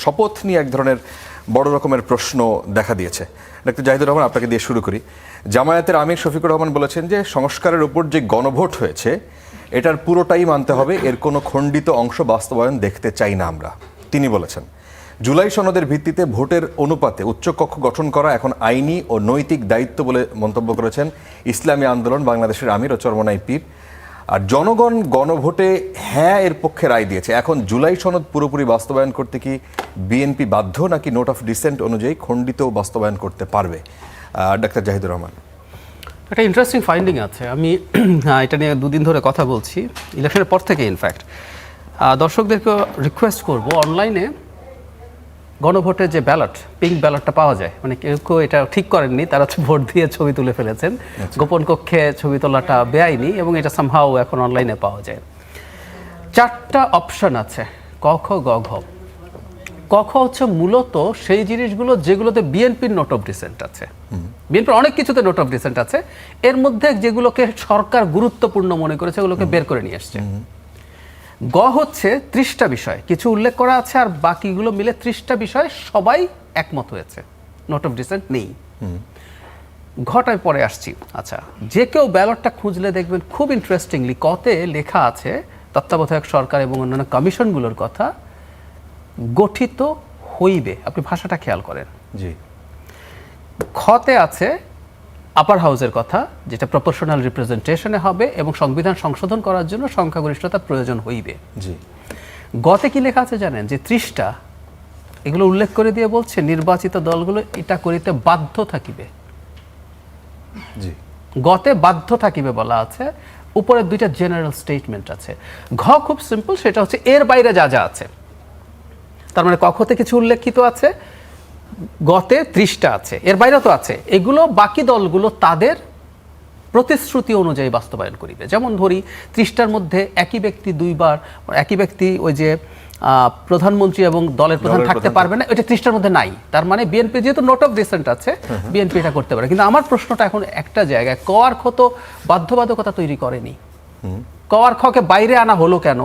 শপথ নিয়ে এক ধরনের বড় রকমের প্রশ্ন দেখা দিয়েছে। ডক্টর জাহিদুর রহমান, আপনাকে দিয়ে শুরু করি। জামায়াতের আমির শফিকুর রহমান বলেছেন যে সংস্কারের উপর যে গণভোট হয়েছে এটার পুরোটাই মানতে হবে, এর কোনো খণ্ডিত অংশ বাস্তবায়ন দেখতে চাই না আমরা। তিনি বলেছেন জুলাই সনদের ভিত্তিতে ভোটের অনুপাতে উচ্চকক্ষ গঠন করা এখন আইনি ও নৈতিক দায়িত্ব বলে মন্তব্য করেছেন ইসলামী আন্দোলন বাংলাদেশের আমির ও চরমনাই পীর। আর জনগণ গণভোটে হ্যাঁ এর পক্ষে রায় দিয়েছে। এখন জুলাই সনদ পুরোপুরি বাস্তবায়ন করতে কি বিএনপি বাধ্য, নাকি নোট অফ ডিসেন্ট অনুযায়ী খণ্ডিত বাস্তবায়ন করতে পারবে? ডক্টর জাহিদুর রহমান। একটা ইন্টারেস্টিং ফাইন্ডিং আছে। আমি এটা নিয়ে দুদিন ধরে কথা বলছি, ইলেকশনের পর থেকে। ইনফ্যাক্ট দর্শকদেরকে রিকোয়েস্ট করব, অনলাইনে গণভোটের যে ব্যালট, পিঙ্ক ব্যালটটা পাওয়া যায়, মানে কেউ কেউ এটা ঠিক করেননি, তারা ভোট দিয়ে ছবি তুলে ফেলেছেন। গোপন কক্ষে ছবি তোলাটা বেআইনি এবং এটা সামহাও এখন অনলাইনে পাওয়া যায়। 4টা অপশন আছে, ক খ গ ঘ। ক খ হচ্ছে মূলত সেই জিনিসগুলো যেগুলোতে বিএনপির নোট অফ ডিসেন্ট আছে। বিএনপির অনেক কিছুতে নোট অফ ডিসেন্ট আছে, এর মধ্যে যেগুলোকে সরকার গুরুত্বপূর্ণ মনে করেছে ওগুলোকে বের করে নিয়ে আসছে। গ হচ্ছে 30টা বিষয়, কিছু উল্লেখ করা আছে আর বাকিগুলো মিলে 30টা বিষয় সবাই একমত হয়েছে, নোট অফ ডিসেন্ট নেই। ঘটায় পরে আসছি। আচ্ছা, যে কেউ ব্যালটটা খুঁজলে দেখবেন খুব ইন্টারেস্টিংলি কতে লেখা আছে তত্ত্বাবধায়ক সরকার এবং অন্যান্য কমিশনগুলোর কথা গঠিত হইবে। আপনি ভাষাটা খেয়াল করেন। জি। খতে আছে আপার হাউসের কথা, যেটা প্রপোর্শনাল রিপ্রেজেন্টেশনে হবে এবং সংবিধান সংশোধন করার জন্য সংখ্যাগরিষ্ঠতার প্রয়োজন হইবে। জি। গতে কি লেখা আছে জানেন? যে 30টা এগুলো উল্লেখ করে দিয়ে বলছে নির্বাচিত দলগুলো এটা করিতে বাধ্য থাকিবে। জি। গতে বাধ্য থাকিবে বলা আছে, উপরে 2টা জেনারেল স্টেটমেন্ট আছে। ঘ খুব সিম্পল, সেটা হচ্ছে এর বাইরে যা যা আছে। তার মানে কখতে কিছু উল্লেখিত আছে, গতে 30টা আছে, এর বাইরে তো আছে। এগুলো বাকি দলগুলো তাদের প্রতিশ্রুতি অনুযায়ী বাস্তবায়ন করিবে। যেমন ধরি 30টার মধ্যে একই ব্যক্তি দুইবার, একই ব্যক্তি ওই যে প্রধানমন্ত্রী এবং দলের প্রধান থাকতে পারবে না, এটা 30টার মধ্যে নাই। তার মানে বিএনপি যেহেতু নোট অফ ডিসেন্ট আছে, বিএনপি এটা করতে পারে। কিন্তু আমার প্রশ্নটা এখন একটা জায়গায়, ক আর খ তো বাধ্যবাধকতা তৈরি করেনি, ক আর খকে বাইরে আনা হলো কেন?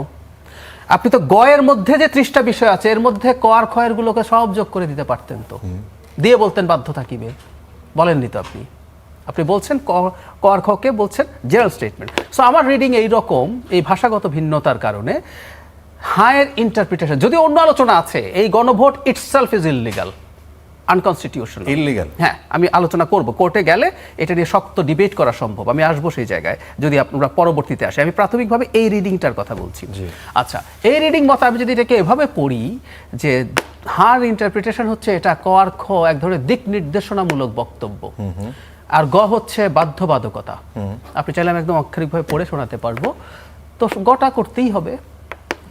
আপনি তো গ এর মধ্যে যে 30টা বিষয় আছে এর মধ্যে ক আর খ এর গুলোকে সব যোগ করে দিতে পারতেন, তো দিয়ে বলতেন বাধ্য থাকিবে। বলেননি তো আপনি। আপনি বলছেন ক আর খকে বলছেন জেনারেল স্টেটমেন্ট। সো আমার রিডিং এইরকম, এই ভাষাগত ভিন্নতার কারণে হায়ার ইন্টারপ্রিটেশন, যদি অন্য আলোচনা আছে, এই গণভোট itself is illegal, unconstitutional. Illegal? হ্যাঁ, আমি আলোচনা করব, কোর্টে গেলে এটা নিয়ে শক্ত ডিবেট করা সম্ভব। আমি আসবো সেই জায়গায় যদি আপনারা পরবর্তীতে আসে। আমি প্রাথমিকভাবে এই রিডিংটার কথা বলছি। আচ্ছা, এই রিডিং মতো আমি যদি এটাকে এভাবে পড়ি যে হার ইন্টারপ্রিটেশন হচ্ছে এটা ক আর খ এক ধরনের দিক নির্দেশনামূলক বক্তব্য, আর গ হচ্ছে বাধ্যবাধকতা। আপনি চাইলে আমি একদম আক্ষরিকভাবে পড়ে শোনাতে পারবো। তো গটা করতেই হবে,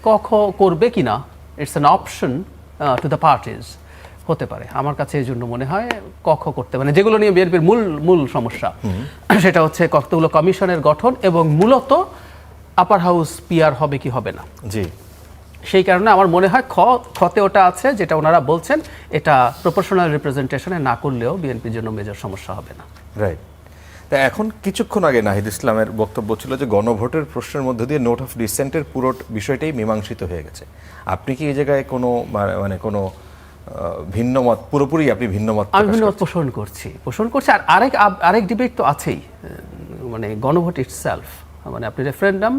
ক খ করবে কিনা it's an option to the parties, হতে পারে। আমার কাছে এই জন্য মনে হয় ক খ করতে পারে। যেগুলো নিয়ে বিএনপির মূল সমস্যা সেটা হচ্ছে কতগুলো কমিশনের গঠন এবং মূলত আপার হাউস পিআর হবে কি হবে না। জি। সেই কারণে আমার মনে হয় খতে ওটা আছে যেটা ওনারা বলছেন, এটা প্রপোর্শনাল রিপ্রেজেন্টেশনে না করলেও বিএনপির জন্য মেজর সমস্যা হবে না। রাইট। তা এখন কিছুক্ষণ আগে নাহিদ ইসলামের বক্তব্য ছিল যে গণভোটের প্রশ্নের মধ্যে দিয়ে নোট অফ ডিসেন্টের পুরো বিষয়টাই মীমাংসিত হয়ে গেছে। আপনি কি এই জায়গায় কোনো মানে কোনো ভিন্ন মত, পুরোপুরি আপনি ভিন্ন মত? আমি ভিন্ন মত পোষণ করছি। আর আরেক ডিবেট তো আছেই, মানে গণভোট ইটসেলফ, মানে আপনি রেফারেন্ডাম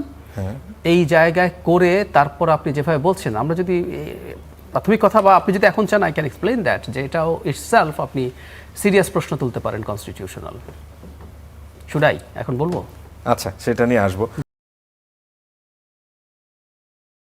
এই জায়গায় করে তারপর আপনি যেভাবে বলছেন, আমরা যদি প্রাথমিক কথা বা আপনি যদি এখন চান আই ক্যান এক্সপ্লেইন দ্যাট, যে এটাও ইটসেলফ আপনি সিরিয়াস প্রশ্ন তুলতে পারেন কনস্টিটিউশনাল। শুড আই এখন বলবো? আচ্ছা, সেটা নিয়ে আসবো।